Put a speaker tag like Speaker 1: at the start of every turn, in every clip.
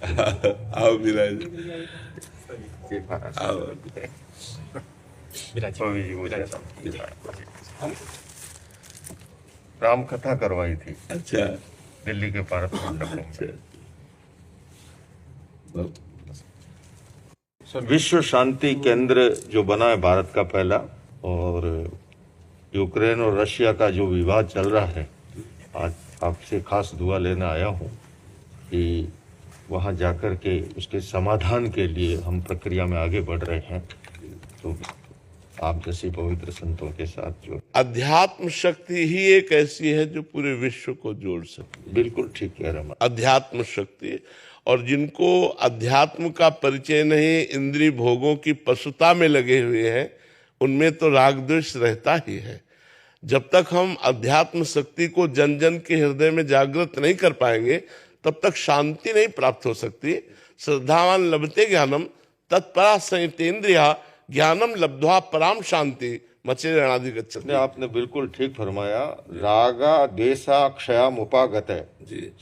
Speaker 1: आओ विराज, आओ।
Speaker 2: राम कथा करवाई थी
Speaker 1: अच्छा,
Speaker 2: दिल्ली के पारस मंडप में। विश्व शांति केंद्र जो बना है भारत का पहला, और यूक्रेन और रशिया का जो विवाद चल रहा है, आज आपसे खास दुआ लेने आया हूँ कि वहाँ जाकर के उसके समाधान के लिए हम प्रक्रिया में आगे बढ़ रहे हैं। तो आप जैसे पवित्र संतों के साथ जो
Speaker 1: अध्यात्म शक्ति ही एक ऐसी है जो पूरे विश्व को जोड़ सकती है।
Speaker 2: बिल्कुल ठीक कह रहे हैं।
Speaker 1: अध्यात्म शक्ति, और जिनको अध्यात्म का परिचय नहीं, इंद्रिय भोगों की पशुता में लगे हुए हैं, उनमें तो राग द्वेष रहता ही है। जब तक हम अध्यात्म शक्ति को जन जन के हृदय में जागृत नहीं कर पाएंगे, तब तक शांति नहीं प्राप्त हो सकती। श्रद्धावान लभते ज्ञानम तत्परा संयतेन्द्रिया ज्ञानम लब्ध्वा पराम शांति मचेरणादि गच्छति।
Speaker 2: आपने बिल्कुल ठीक फरमाया। रागा द्वेषा क्षयाम उपागत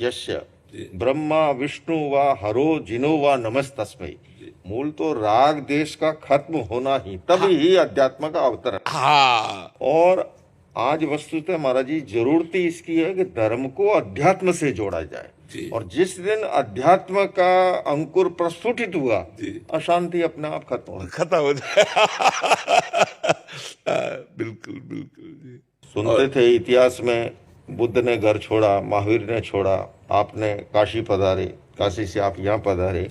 Speaker 2: यस्य ब्रह्मा विष्णु व हरो जिनो व नमस्तस्मै। मूल तो राग देश का खत्म होना ही, तभी ही अध्यात्म का अवतरण।
Speaker 1: हाँ,
Speaker 2: और आज वस्तुतः महाराज जी जरूरत ही इसकी है कि धर्म को अध्यात्म से जोड़ा जाए। और जिस दिन अध्यात्म का अंकुर प्रस्फुटित हुआ, अशांति अपने आप खत्म
Speaker 1: हो जाए। बिल्कुल बिल्कुल जी।
Speaker 2: सुनते थे इतिहास में, बुद्ध ने घर छोड़ा, महावीर ने छोड़ा, आपने काशी पधारे, काशी से आप यहाँ पधारे,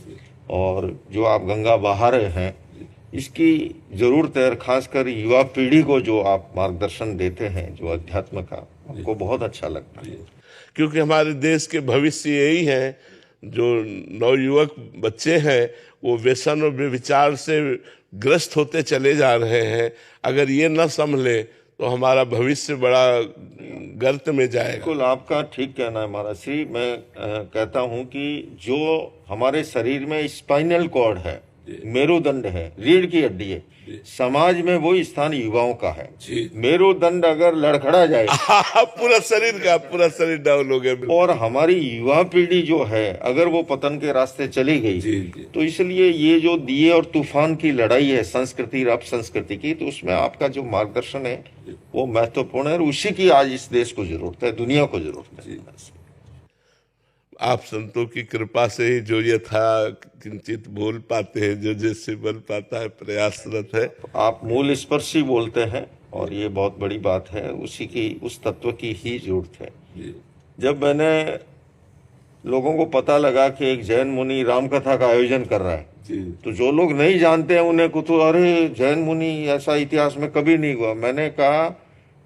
Speaker 2: और जो आप गंगा बहा रहे हैं, इसकी जरूरत है। खासकर युवा पीढ़ी को जो आप मार्गदर्शन देते हैं जो अध्यात्म का, हमको बहुत अच्छा लगता है।
Speaker 1: क्योंकि हमारे देश के भविष्य यही है। जो नवयुवक बच्चे हैं वो व्यसन और व्यभिचार से ग्रस्त होते चले जा रहे हैं। अगर ये न संभले तो हमारा भविष्य बड़ा गर्त में जाएगा।
Speaker 2: बिल्कुल आपका ठीक कहना है महाराज श्री। मैं कहता हूँ कि जो हमारे शरीर में स्पाइनल कॉर्ड है, मेरुदंड है, रीढ़ की हड्डी है, समाज में वो स्थान युवाओं का है। मेरुदंड अगर लड़खड़ा जाए
Speaker 1: पूरा शरीर डाउन हो गया।
Speaker 2: और हमारी युवा पीढ़ी जो है अगर वो पतन के रास्ते चली गई, तो इसलिए ये जो दिए और तूफान की लड़ाई है संस्कृति और अपसंस्कृति की, तो उसमें आपका जो मार्गदर्शन है वो महत्वपूर्ण है। और उसी की आज इस देश को जरूरत है, दुनिया को जरूरत है।
Speaker 1: आप संतों की कृपा से ही जो यथा किंचित बोल पाते हैं, जो जैसे बन पाता है प्रयासरत है।
Speaker 2: आप मूल स्पर्शी बोलते हैं और ये बहुत बड़ी बात है। उसी की, उस तत्व की ही जरूरत है। जब मैंने लोगों को पता लगा कि एक जैन मुनि राम कथा का आयोजन कर रहा है, तो जो लोग नहीं जानते हैं उन्हें कुछ, अरे जैन मुनि ऐसा इतिहास में कभी नहीं हुआ। मैंने कहा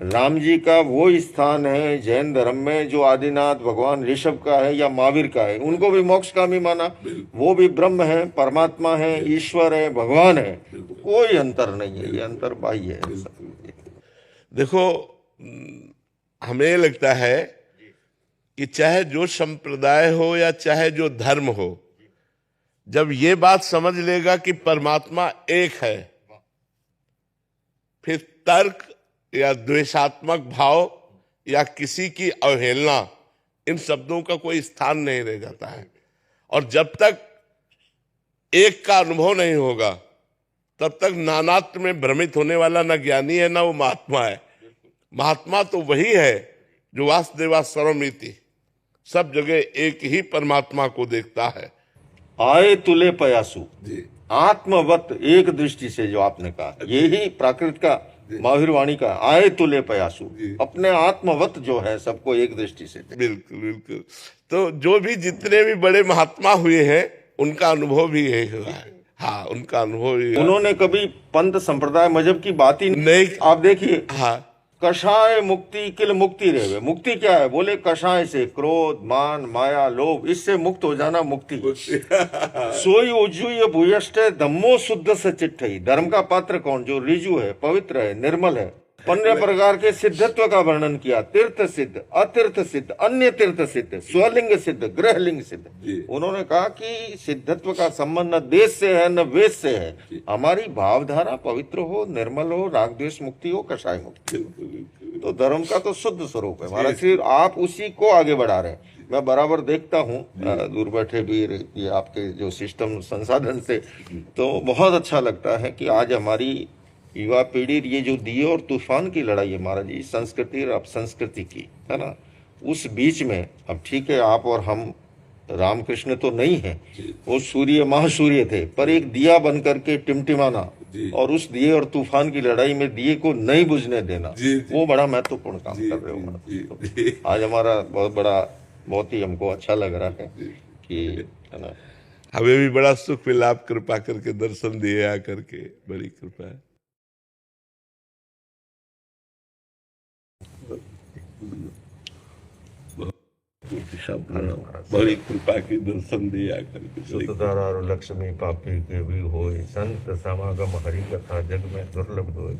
Speaker 2: राम जी का वो स्थान है जैन धर्म में जो आदिनाथ भगवान ऋषभ का है या महावीर का है, उनको भी मोक्षकामी माना। वो भी ब्रह्म है, परमात्मा है, ईश्वर है, भगवान है, कोई अंतर नहीं है। ये अंतर बाह्य है।
Speaker 1: देखो, हमें लगता है कि चाहे जो संप्रदाय हो या चाहे जो धर्म हो, जब ये बात समझ लेगा कि परमात्मा एक है, फिर तर्क या द्वेषात्मक भाव या किसी की अवहेलना, इन शब्दों का कोई स्थान नहीं रह जाता है। और जब तक एक का अनुभव नहीं होगा, तब तक नानात्व में भ्रमित होने वाला ना ज्ञानी है ना वो महात्मा है। महात्मा तो वही है जो वासुदेवा सर्वमिति, सब जगह एक ही परमात्मा को देखता है।
Speaker 2: आए तुले पयासु, आत्मवत एक दृष्टि से जो आपने कहा, यही प्राकृत का महावीर वाणी का आए तुले पयासु, अपने आत्मवत जो है सबको एक दृष्टि से।
Speaker 1: बिल्कुल बिल्कुल। तो जो भी जितने भी बड़े महात्मा हुए हैं उनका अनुभव भी यही हुआ है। हाँ, उनका अनुभव ही,
Speaker 2: उन्होंने कभी पंथ संप्रदाय मजहब की बात ही नहीं। आप देखिए,
Speaker 1: हाँ,
Speaker 2: कषाय मुक्ति किल मुक्ति रहे। मुक्ति क्या है? बोले कषाय से, क्रोध मान माया लोभ, इससे मुक्त हो जाना मुक्ति। सोई उज्जूय भूयष्ट धम्मो शुद्ध सचिट्ठई। धर्म का पात्र कौन? जो रिजु है, पवित्र है, निर्मल है। 15 प्रकार के सिद्धत्व का वर्णन किया। तीर्थ सिद्ध, अतीर्थ सिद्ध, अन्य तीर्थ सिद्ध, स्वलिंग सिद्ध, गृहलिंग सिद्ध। उन्होंने कहा कि सिद्धत्व का संबंध न देश से है न वेद से है। हमारी भावधारा पवित्र हो, निर्मल हो, राग द्वेष मुक्ति हो, कषाय मुक्ति। तो धर्म का तो शुद्ध स्वरूप है महाराज श्री। आप उसी को आगे बढ़ा रहे हैं। मैं बराबर देखता हूँ दूर बैठे भी ये आपके जो सिस्टम संसाधन से, तो बहुत अच्छा लगता है कि आज हमारी युवा पीढ़ी ये जो दिए और तूफान की लड़ाई है महाराज जी, संस्कृति और अपसंस्कृति की, है ना, उस बीच में अब ठीक है आप और हम रामकृष्ण तो नहीं है, वो सूर्य महासूर्य थे, पर एक दिया बन करके टिमटिमाना और उस दिए और तूफान की लड़ाई में दिए को नहीं बुझने देना, वो बड़ा महत्वपूर्ण काम कर रहे हो। तो आज हमारा बहुत ही हमको अच्छा लग रहा है कि, है ना,
Speaker 1: हमें भी बड़ा सुख मिला, आप कृपा करके दर्शन दिए आकर के, बड़ी कृपा है। बड़ी कृपा की दर्शन दिया करके।
Speaker 2: और लक्ष्मी पापी के भी होए, संत समागम हरि कथा जग में दुर्लभ होए।